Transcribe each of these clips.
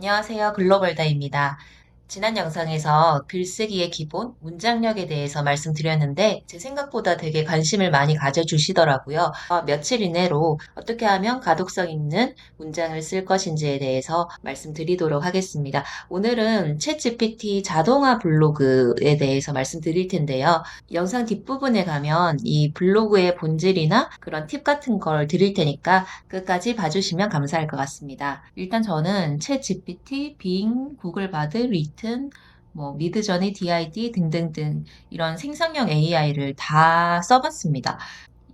안녕하세요. 글로벌다입니다. 지난 영상에서 글쓰기의 기본, 문장력에 대해서 말씀드렸는데 제 생각보다 되게 관심을 많이 가져주시더라고요. 며칠 이내로 어떻게 하면 가독성 있는 문장을 쓸 것인지에 대해서 말씀드리도록 하겠습니다. 오늘은 챗GPT 자동화 블로그에 대해서 말씀드릴 텐데요. 영상 뒷부분에 가면 이 블로그의 본질이나 그런 팁 같은 걸 드릴 테니까 끝까지 봐주시면 감사할 것 같습니다. 일단 저는 챗GPT, 빙, 구글 바드, 리튼, 미드저니, DID 등등등 이런 생성형 AI를 다 써봤습니다.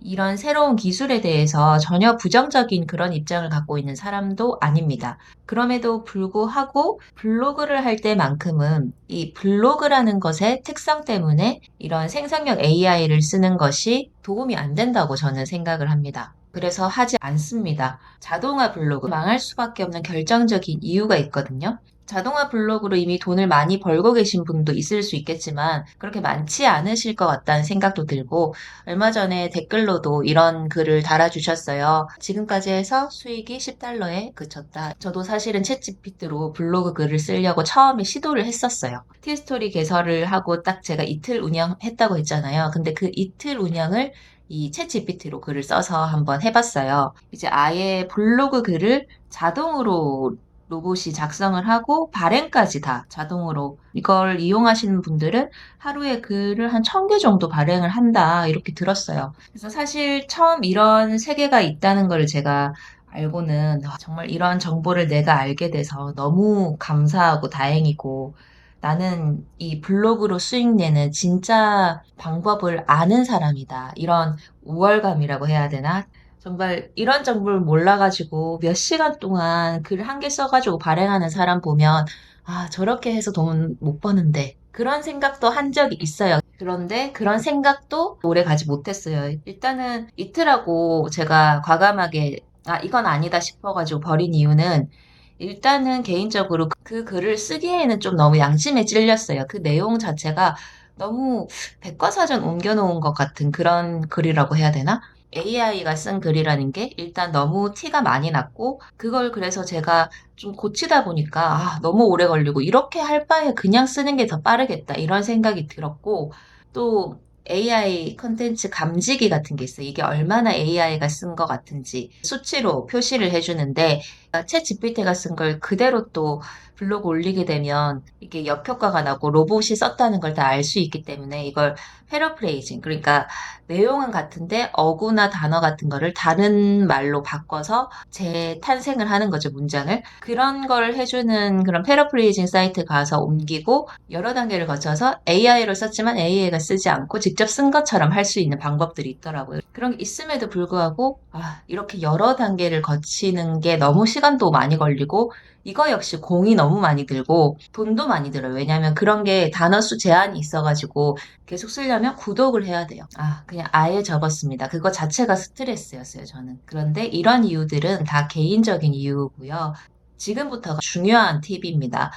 이런 새로운 기술에 대해서 전혀 부정적인 그런 입장을 갖고 있는 사람도 아닙니다. 그럼에도 불구하고 블로그를 할 때만큼은 이 블로그라는 것의 특성 때문에 이런 생성형 AI를 쓰는 것이 도움이 안 된다고 저는 생각을 합니다. 그래서 하지 않습니다. 자동화 블로그 망할 수밖에 없는 결정적인 이유가 있거든요. 자동화 블로그로 이미 돈을 많이 벌고 계신 분도 있을 수 있겠지만 그렇게 많지 않으실 것 같다는 생각도 들고 얼마 전에 댓글로도 이런 글을 달아주셨어요. 지금까지 해서 수익이 $10에 그쳤다. 저도 사실은 챗GPT로 블로그 글을 쓰려고 처음에 시도를 했었어요. 티스토리 개설을 하고 딱 제가 이틀 운영했다고 했잖아요. 근데 그 이틀 운영을 이 챗GPT로 글을 써서 한번 해봤어요. 이제 아예 블로그 글을 자동으로 로봇이 작성을 하고 발행까지 다 자동으로 이걸 이용하시는 분들은 하루에 글을 한 1000개 정도 발행을 한다 이렇게 들었어요. 그래서 사실 처음 이런 세계가 있다는 걸 제가 알고는 정말 이런 정보를 내가 알게 돼서 너무 감사하고 다행이고 나는 이 블로그로 수익 내는 진짜 방법을 아는 사람이다. 이런 우월감이라고 해야 되나? 정말 이런 정보를 몰라가지고 몇 시간 동안 글 한 개 써가지고 발행하는 사람 보면 저렇게 해서 돈 못 버는데 그런 생각도 한 적이 있어요. 그런데 그런 생각도 오래 가지 못했어요. 일단은 이틀하고 제가 과감하게 이건 아니다 싶어가지고 버린 이유는 일단은 개인적으로 그 글을 쓰기에는 좀 너무 양심에 찔렸어요. 그 내용 자체가 너무 백과사전 옮겨놓은 것 같은 그런 글이라고 해야 되나? AI가 쓴 글이라는 게 일단 너무 티가 많이 났고, 그걸 그래서 제가 좀 고치다 보니까, 너무 오래 걸리고, 이렇게 할 바에 그냥 쓰는 게 더 빠르겠다, 이런 생각이 들었고, 또 AI 컨텐츠 감지기 같은 게 있어요. 이게 얼마나 AI가 쓴 것 같은지 수치로 표시를 해주는데, 챗 GPT가 쓴 걸 그대로 또 블로그 올리게 되면 이게 역효과가 나고 로봇이 썼다는 걸 다 알 수 있기 때문에 이걸 패러프레이징, 그러니까 내용은 같은데 어구나 단어 같은 거를 다른 말로 바꿔서 재탄생을 하는 거죠, 문장을. 그런 걸 해주는 그런 패러프레이징 사이트 가서 옮기고 여러 단계를 거쳐서 AI로 썼지만 AI가 쓰지 않고 직접 쓴 것처럼 할 수 있는 방법들이 있더라고요. 그런 게 있음에도 불구하고 이렇게 여러 단계를 거치는 게 너무 시간도 많이 걸리고 이거 역시 공이 너무 많이 들고 돈도 많이 들어요. 왜냐하면 그런 게 단어 수 제한이 있어가지고 계속 쓰려면 구독을 해야 돼요. 그냥 아예 접었습니다. 그거 자체가 스트레스였어요, 저는. 그런데 이런 이유들은 다 개인적인 이유고요. 지금부터가 중요한 팁입니다.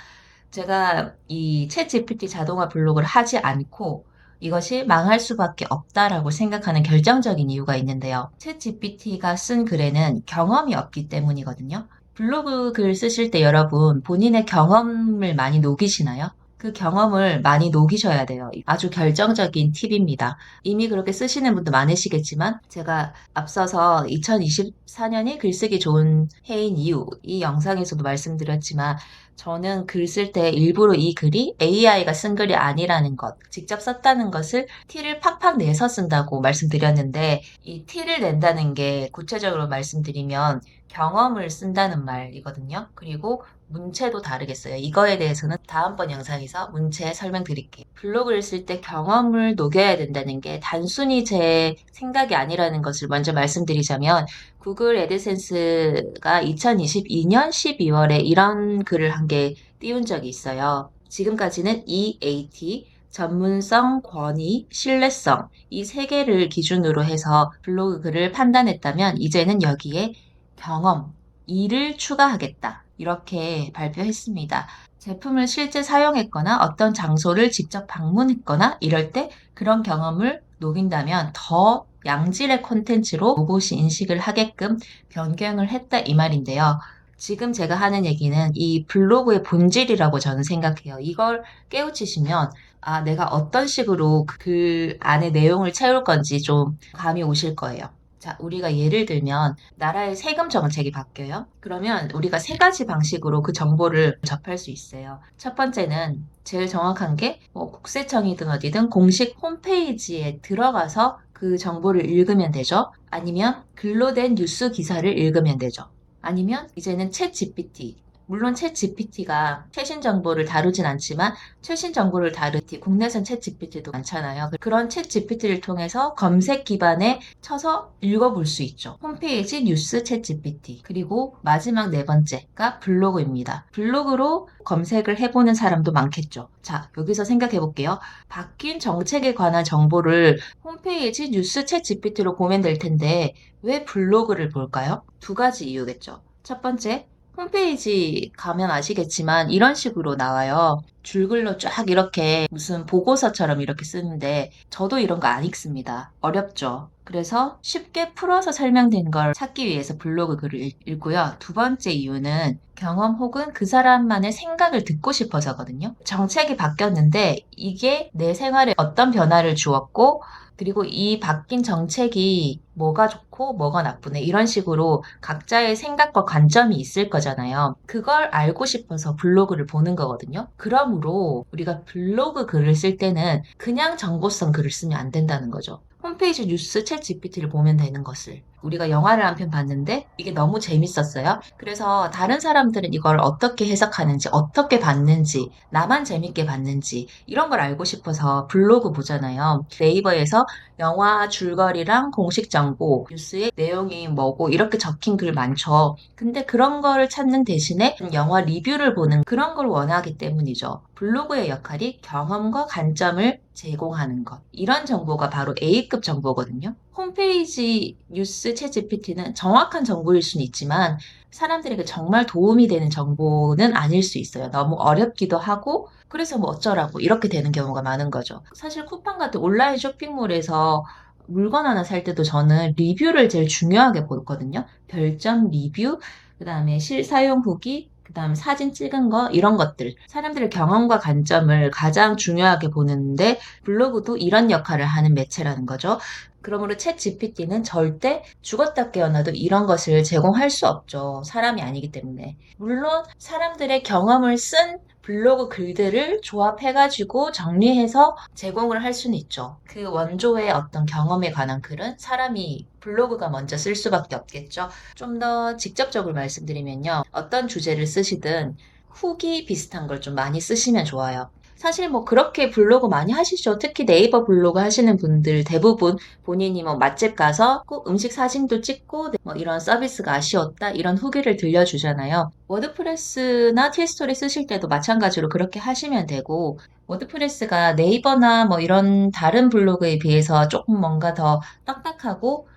제가 이 챗 GPT 자동화 블로그를 하지 않고 이것이 망할 수밖에 없다라고 생각하는 결정적인 이유가 있는데요. 챗 GPT가 쓴 글에는 경험이 없기 때문이거든요. 블로그 글 쓰실 때 여러분 본인의 경험을 많이 녹이시나요? 그 경험을 많이 녹이셔야 돼요. 아주 결정적인 팁입니다. 이미 그렇게 쓰시는 분도 많으시겠지만 제가 앞서서 2024년이 글쓰기 좋은 해인 이유 이 영상에서도 말씀드렸지만 저는 글 쓸 때 일부러 이 글이 AI가 쓴 글이 아니라는 것, 직접 썼다는 것을 티를 팍팍 내서 쓴다고 말씀드렸는데 이 티를 낸다는 게 구체적으로 말씀드리면 경험을 쓴다는 말이거든요. 그리고 문체도 다르겠어요. 이거에 대해서는 다음번 영상에서 문체 설명드릴게요. 블로그를 쓸 때 경험을 녹여야 된다는 게 단순히 제 생각이 아니라는 것을 먼저 말씀드리자면 구글 애드센스가 2022년 12월에 이런 글을 한 게 띄운 적이 있어요. 지금까지는 EAT, 전문성, 권위, 신뢰성 이 세 개를 기준으로 해서 블로그 글을 판단했다면 이제는 여기에 경험, 일을 추가하겠다. 이렇게 발표했습니다. 제품을 실제 사용했거나 어떤 장소를 직접 방문했거나 이럴 때 그런 경험을 녹인다면 더 양질의 콘텐츠로 로봇이 인식을 하게끔 변경을 했다 이 말인데요. 지금 제가 하는 얘기는 이 블로그의 본질이라고 저는 생각해요. 이걸 깨우치시면, 아, 내가 어떤 식으로 그 안에 내용을 채울 건지 좀 감이 오실 거예요. 자, 우리가 예를 들면 나라의 세금 정책이 바뀌어요. 그러면 우리가 세 가지 방식으로 그 정보를 접할 수 있어요. 첫 번째는 제일 정확한 게 뭐 국세청이든 어디든 공식 홈페이지에 들어가서 그 정보를 읽으면 되죠. 아니면 글로 된 뉴스 기사를 읽으면 되죠. 아니면 이제는 챗 GPT. 물론 챗 GPT가 최신 정보를 다루진 않지만 최신 정보를 다루는 국내선 챗 GPT도 많잖아요. 그런 챗 GPT를 통해서 검색 기반에 쳐서 읽어볼 수 있죠. 홈페이지 뉴스 챗 GPT. 그리고 마지막 네 번째가 블로그입니다. 블로그로 검색을 해보는 사람도 많겠죠. 자, 여기서 생각해 볼게요. 바뀐 정책에 관한 정보를 홈페이지 뉴스 챗 GPT로 보면 될 텐데 왜 블로그를 볼까요? 두 가지 이유겠죠. 첫 번째, 홈페이지 가면 아시겠지만 이런 식으로 나와요. 줄글로 쫙 이렇게 무슨 보고서처럼 이렇게 쓰는데 저도 이런 거 안 읽습니다. 어렵죠. 그래서 쉽게 풀어서 설명된 걸 찾기 위해서 블로그 글을 읽고요. 두 번째 이유는 경험 혹은 그 사람만의 생각을 듣고 싶어서거든요. 정책이 바뀌었는데 이게 내 생활에 어떤 변화를 주었고 그리고 이 바뀐 정책이 뭐가 좋고 뭐가 나쁘네 이런 식으로 각자의 생각과 관점이 있을 거잖아요. 그걸 알고 싶어서 블로그를 보는 거거든요. 그러므로 우리가 블로그 글을 쓸 때는 그냥 정보성 글을 쓰면 안 된다는 거죠. 홈페이지 뉴스 챗 GPT를 보면 되는 것을. 우리가 영화를 한 편 봤는데 이게 너무 재밌었어요. 그래서 다른 사람들은 이걸 어떻게 해석하는지, 어떻게 봤는지, 나만 재밌게 봤는지 이런 걸 알고 싶어서 블로그 보잖아요. 네이버에서 영화 줄거리랑 공식 정보, 뉴스의 내용이 뭐고 이렇게 적힌 글 많죠. 근데 그런 거를 찾는 대신에 영화 리뷰를 보는 그런 걸 원하기 때문이죠. 블로그의 역할이 경험과 관점을 제공하는 것. 이런 정보가 바로 A급 정보거든요. 홈페이지 뉴스 챗 GPT는 정확한 정보일 수는 있지만 사람들에게 정말 도움이 되는 정보는 아닐 수 있어요. 너무 어렵기도 하고 그래서 뭐 어쩌라고 이렇게 되는 경우가 많은 거죠. 사실 쿠팡 같은 온라인 쇼핑몰에서 물건 하나 살 때도 저는 리뷰를 제일 중요하게 보거든요. 별점 리뷰, 그 다음에 실사용 후기, 그 다음에 사진 찍은 거, 이런 것들. 사람들의 경험과 관점을 가장 중요하게 보는데 블로그도 이런 역할을 하는 매체라는 거죠. 그러므로 챗 GPT는 절대 죽었다 깨어나도 이런 것을 제공할 수 없죠. 사람이 아니기 때문에. 물론 사람들의 경험을 쓴 블로그 글들을 조합해가지고 정리해서 제공을 할 수는 있죠. 그 원조의 어떤 경험에 관한 글은 사람이 블로그가 먼저 쓸 수밖에 없겠죠. 좀 더 직접적으로 말씀드리면요. 어떤 주제를 쓰시든 후기 비슷한 걸 좀 많이 쓰시면 좋아요. 사실 뭐 그렇게 블로그 많이 하시죠. 특히 네이버 블로그 하시는 분들 대부분 본인이 뭐 맛집 가서 꼭 음식 사진도 찍고 뭐 이런 서비스가 아쉬웠다 이런 후기를 들려주잖아요. 워드프레스나 티스토리 쓰실 때도 마찬가지로 그렇게 하시면 되고 워드프레스가 네이버나 뭐 이런 다른 블로그에 비해서 조금 뭔가 더 딱딱하고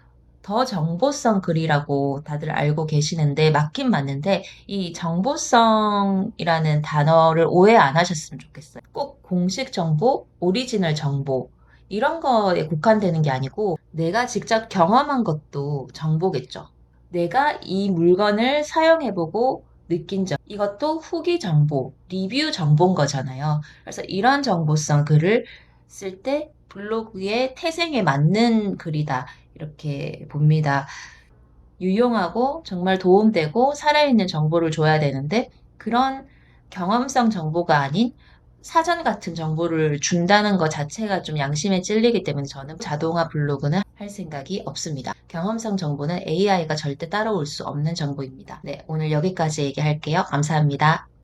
더 정보성 글이라고 다들 알고 계시는데 맞긴 맞는데 이 정보성이라는 단어를 오해 안 하셨으면 좋겠어요. 꼭 공식 정보, 오리지널 정보 이런 거에 국한되는 게 아니고 내가 직접 경험한 것도 정보겠죠. 내가 이 물건을 사용해보고 느낀 점 이것도 후기 정보, 리뷰 정보인 거잖아요. 그래서 이런 정보성 글을 쓸 때 블로그의 태생에 맞는 글이다. 이렇게 봅니다. 유용하고 정말 도움되고 살아있는 정보를 줘야 되는데 그런 경험성 정보가 아닌 사전 같은 정보를 준다는 것 자체가 좀 양심에 찔리기 때문에 저는 자동화 블로그는 할 생각이 없습니다. 경험성 정보는 AI가 절대 따라올 수 없는 정보입니다. 네, 오늘 여기까지 얘기할게요. 감사합니다.